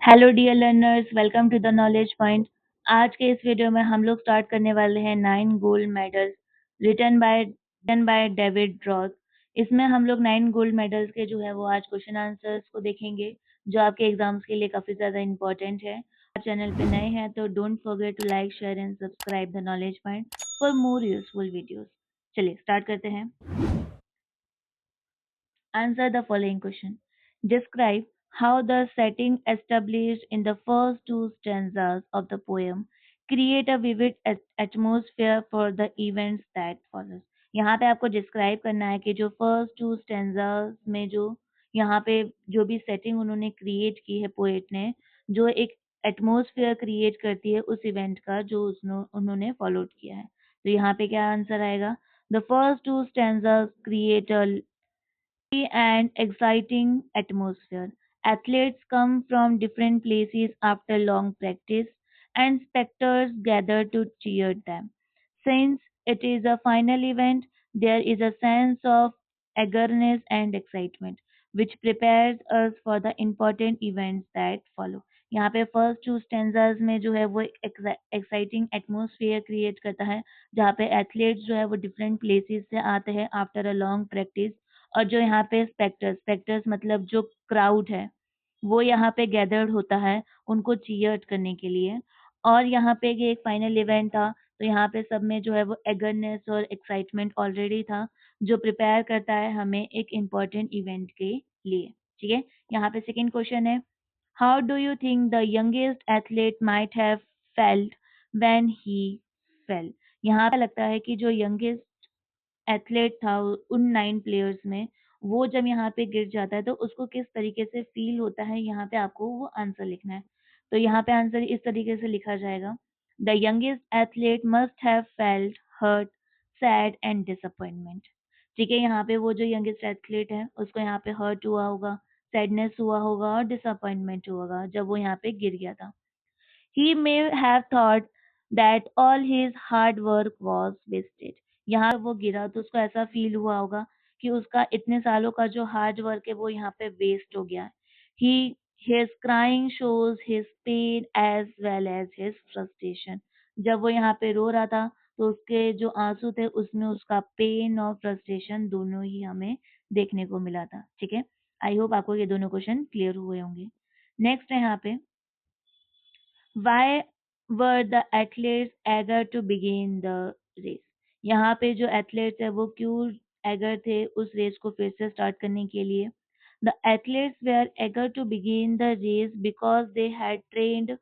Hello dear learners, welcome to the knowledge point. आज के इस वीडियो में हम लोग स्टार्ट करने वाले हैं 9 gold medals written by David Ross. इसमें हम लोग 9 गोल्ड मेडल्स के जो है वो आज क्वेश्चन आंसर्स को देखेंगे, जो आपके एग्जाम्स के लिए काफ़ी ज़्यादा इंपॉर्टेंट है। चैनल पे नए हैं तो don't forget to like, share and subscribe the knowledge point for more useful videos. चलिए स्टार्ट करते हैं। Answer the following question. Describe how the setting established in the first two stanzas of the poem create a vivid atmosphere for the events that follows. यहाँ पे आपको describe करना है कि जो फर्स्ट टू स्टेंजास में जो यहाँ पे जो भी सेटिंग उन्होंने क्रिएट की है पोएट ने, जो एक एटमोसफियर क्रिएट करती है उस इवेंट का जो उन्होंने फॉलो किया है। तो यहाँ पे क्या आंसर आएगा? The first two stanzas create a and exciting atmosphere. Athletes come from different places after long practice, and spectators gather to cheer them. Since it is a final event, there is a sense of eagerness and excitement, which prepares us for the important events that follow. यहाँ पे first to stanzas में जो है वो exciting atmosphere create करता है, जहाँ पे एथलीट्स जो है वो डिफरेंट प्लेसेस से आते हैं आफ्टर अ लॉन्ग प्रैक्टिस, और जो यहाँ पे स्पेक्टर्स मतलब जो क्राउड है वो यहाँ पे गैदर्ड होता है उनको चीयर करने के लिए। और यहाँ पे ये एक फाइनल इवेंट था, तो यहाँ पे सब में जो है वो एगरनेस और एक्साइटमेंट ऑलरेडी था, जो प्रिपेयर करता है हमें एक इम्पोर्टेंट इवेंट के लिए। ठीक है, यहाँ पे सेकेंड क्वेश्चन है, how do you think the youngest athlete might have felt when he fail? यहाँ पे लगता है कि जो यंगेस्ट एथलीट था उन 9 प्लेयर्स में, वो जब यहाँ पे गिर जाता है तो उसको किस तरीके से फील होता है, यहाँ पे आपको वो आंसर लिखना है। तो यहाँ पे आंसर इस तरीके से लिखा जाएगा, the youngest athlete must have felt hurt, sad and disappointment. ठीक है, यहाँ पे वो जो यंगेस्ट एथलीट है उसको यहाँ पे हर्ट हुआ होगा, सैडनेस हुआ होगा और डिसअपॉइंटमेंट हुआ होगा जब वो यहाँ पे गिर गया था। He may have thought that all his hard work was wasted. यहाँ वो गिरा तो उसको ऐसा फील हुआ होगा कि उसका इतने सालों का जो हार्ड वर्क है वो यहाँ पे वेस्ट हो गया। He his crying shows his pain as well as his frustration. जब वो यहाँ पे रो रहा था तो उसके जो आंसू थे उसमें उसका पेन और फ्रस्ट्रेशन दोनों ही हमें देखने को मिला था। ठीक है, आई होप आपको ये दोनों क्वेश्चन क्लियर हुए होंगे। नेक्स्ट है यहाँ पे, Why were the athletes eager to begin the race? यहाँ पे जो एथलीट्स है वो क्यों eager थे उस रेस को फिर से स्टार्ट करने के लिए? The athletes were eager to begin the race because they had trained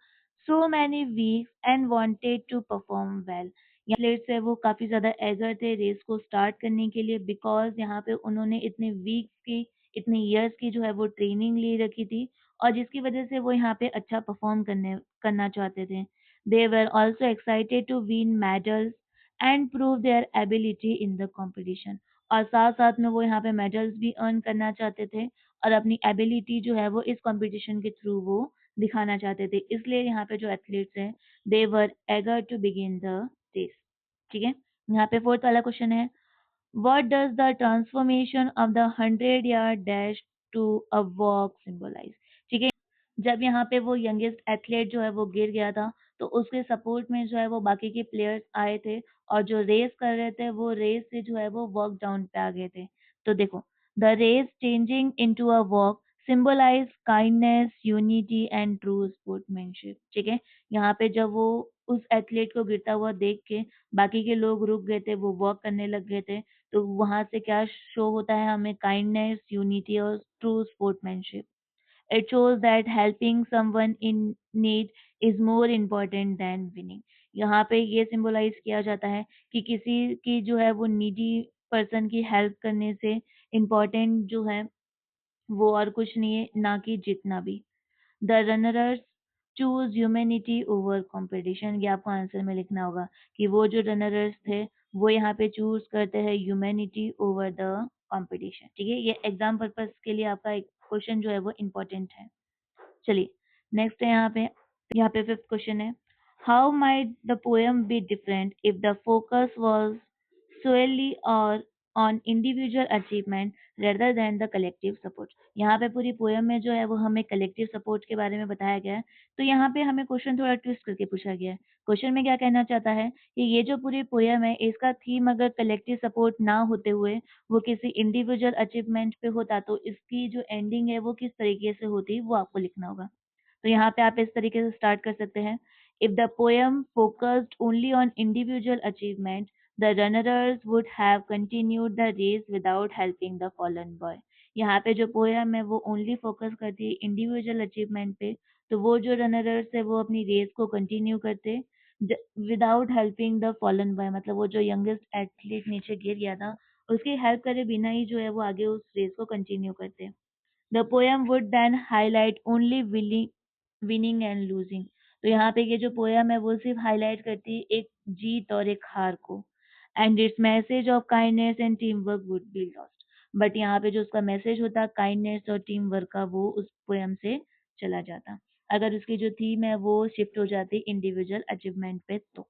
so many weeks and wanted to perform well. Athletes है वो काफी ज्यादा eager थे रेस को स्टार्ट करने के लिए, बिकॉज यहाँ पे उन्होंने इतने वीक्स की, इतने ईयर्स की जो है वो ट्रेनिंग ले रखी थी, और जिसकी वजह से वो यहाँ पे अच्छा परफॉर्म करना चाहते थे। They were also excited to win medals and prove their ability in the competition, और साथ साथ में वो यहाँ पे मेडल्स भी अर्न करना चाहते थे और अपनी एबिलिटी जो है वो इस कॉम्पिटिशन के थ्रू वो दिखाना चाहते थे। इसलिए यहाँ पे जो एथलीट्स हैं they were eager to begin the race. ठीक है, यहाँ पे फोर्थ वाला क्वेश्चन है, what does the transformation of the 100 yard dash to a walk symbolise? ठीक है, जब यहाँ पे वो यंगेस्ट एथलीट जो है वो गिर गया था तो उसके सपोर्ट में जो है वो बाकी के प्लेयर्स आए थे, और जो रेस कर रहे थे वो रेस से जो है वो वॉक डाउन पे आ गए थे। तो देखो, the race changing into a walk symbolize kindness, unity and true sportsmanship. ठीक है, यहाँ पे जब वो उस एथलीट को गिरता हुआ देख के बाकी के लोग रुक गए थे, वो वॉक करने लग गए थे, तो वहां से क्या शो होता है हमें? काइंडनेस, यूनिटी और true sportsmanship. It shows that helping someone in need is more important than winning. यहाँ पे ये सिंबलाइज किया जाता है कि किसी की जो है वो नीडी पर्सन की हेल्प करने से इम्पोर्टेंट जो है वो और कुछ नहीं है, ना कि जीतना भी। The runners choose humanity over competition. ये आपको आंसर में लिखना होगा कि वो जो रनर्स थे वो यहाँ पे चूज करते हैं ह्यूमैनिटी ओवर द कंपटीशन। ठीक है, ये एग्जाम पर्पस के लिए आपका एक क्वेश्चन जो है वो इम्पोर्टेंट है। चलिए नेक्स्ट है यहाँ पे फिफ्थ क्वेश्चन है, how might the poem be different if the focus was solely और on individual achievement rather than the collective support. यहाँ पे पूरी पोयम में जो है वो हमें कलेक्टिव सपोर्ट के बारे में बताया गया है। तो यहाँ पे हमें क्वेश्चन थोड़ा ट्विस्ट करके पूछा गया है। क्वेश्चन में क्या कहना चाहता है कि ये जो पूरी पोयम है इसका थीम अगर कलेक्टिव सपोर्ट ना होते हुए वो किसी इंडिविजुअल अचीवमेंट पे होता तो इसकी जो एंडिंग है वो किस तरीके से होती वो आपको लिखना होगा। तो यहाँ पे आप इस तरीके से स्टार्ट कर सकते हैं। If the poem focused only on individual achievement the runners would have continued the race without helping the fallen boy. यहाँ पे जो पोएम है वो ओनली फोकस करती है इंडिविजुअल अचीवमेंट पे, तो वो जो रनर्स है वो अपनी रेस को कंटिन्यू करते without helping the fallen boy, मतलब वो जो यंगेस्ट एथलीट नीचे गिर गया था उसकी हेल्प करे बिना ही जो है वो आगे उस रेस को कंटिन्यू करते। The poem would then highlight only winning and losing। तो यहाँ पे ये जो पोयम है वो सिर्फ हाईलाइट करती है एक जीत और एक हार को। And it's message of kindness and team work would be lost. But यहाँ पे जो उसका मैसेज होता काइंडनेस और टीम वर्क का वो उस पोयम से चला जाता अगर उसकी जो थीम है वो शिफ्ट हो जाती इंडिविजुअल अचीवमेंट पे। तो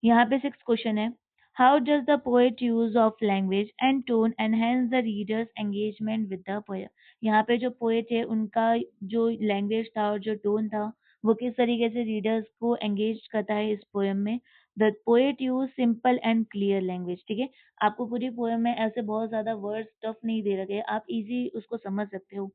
यहाँ पे सिक्स क्वेश्चन है, how does the poet use of language and tone enhance the readers engagement with the poem. यहाँ पे जो पोएट है उनका जो लैंग्वेज था और जो टोन था वो किस तरीके से रीडर्स को एंगेज करता है इस पोएम में। The poet use simple and clear language. ठीक है, आपको पूरी पोएम में ऐसे बहुत ज्यादा वर्ड टफ नहीं दे रखे, आप इजी उसको समझ सकते हो,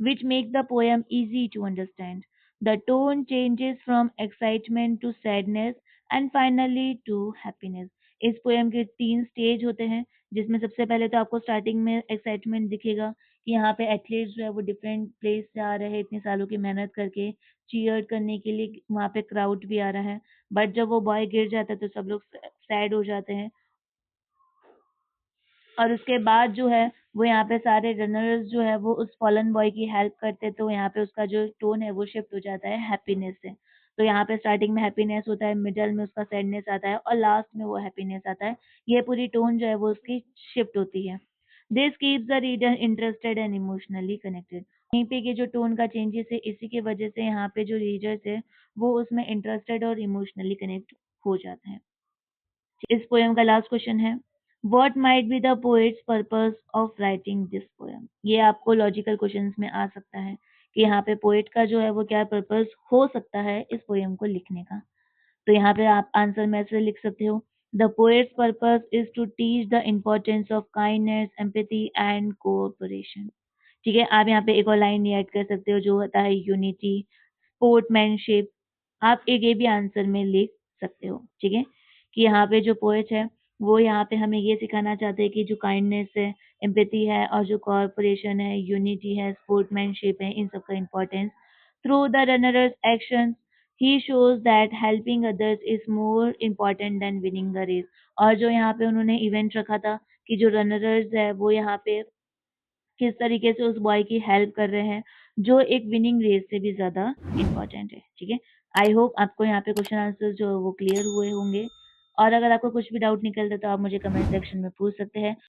which make the poem easy to understand. The tone changes from excitement to sadness and finally to happiness. इस पोएम के तीन स्टेज होते हैं जिसमें सबसे पहले तो आपको स्टार्टिंग में एक्साइटमेंट दिखेगा कि यहाँ पे एथलीट्स जो है वो डिफरेंट प्लेस से आ रहे हैं इतने सालों की मेहनत करके चीयर करने के लिए, वहाँ पे क्राउड भी आ रहा है। बट जब वो बॉय गिर जाता है तो सब लोग सैड हो जाते हैं और उसके बाद जो है वो यहाँ पे सारे रनर्स जो है वो उस फॉलन बॉय की हेल्प करते हैं, तो यहाँ पे उसका जो टोन है वो शिफ्ट हो जाता है हैप्पीनेस से। तो यहाँ पे स्टार्टिंग में हैप्पीनेस होता है, मिडल में उसका सैडनेस आता है और लास्ट में वो हैप्पीनेस आता है। ये पूरी टोन जो है वो उसकी शिफ्ट होती है। This keeps the reader interested and emotionally connected. यहीं पे ये जो टोन का चेंजेस है इसी की वजह से यहाँ पे जो रीडर्स है वो उसमें इंटरेस्टेड और इमोशनली कनेक्ट हो जाते हैं। इस पोएम का लास्ट क्वेश्चन है, what might be the poet's purpose of writing this poem. ये आपको लॉजिकल क्वेश्चंस में आ सकता है कि यहाँ पे पोएट का जो है वो क्या पर्पस हो सकता है इस पोएम को लिखने का। तो यहाँ पे आप आंसर में ऐसे लिख सकते हो, the poet's purpose is to teach the importance of kindness empathy and cooperation. ठीक है, आप यहाँ पे एक और लाइन ऐड कर सकते हो जो होता है यूनिटी, स्पोर्टमैनशिप। आप एक ये भी आंसर में लिख सकते हो। ठीक है, कि यहाँ पे जो पोएट है वो यहाँ पे हमें ये सिखाना चाहते हैं कि जो काइंडनेस है, एम्पैथी है और जो कॉर्पोरेशन है, यूनिटी है, स्पोर्टमैनशिप है, इन सब का importance. Through the runners action ही shows that helping others is more important than winning the race. और जो यहाँ पे उन्होंने इवेंट रखा था कि जो रनर्स है वो यहाँ पे किस तरीके से उस बॉय की हेल्प कर रहे हैं जो एक विनिंग रेस से भी ज़्यादा इम्पोर्टेंट है। ठीक है, आई होप आपको यहाँ पे क्वेश्चन आंसर जो है वो क्लियर हुए होंगे और अगर आपको कुछ भी डाउट निकलता है तो आप मुझे कमेंट सेक्शन में पूछ सकते हैं।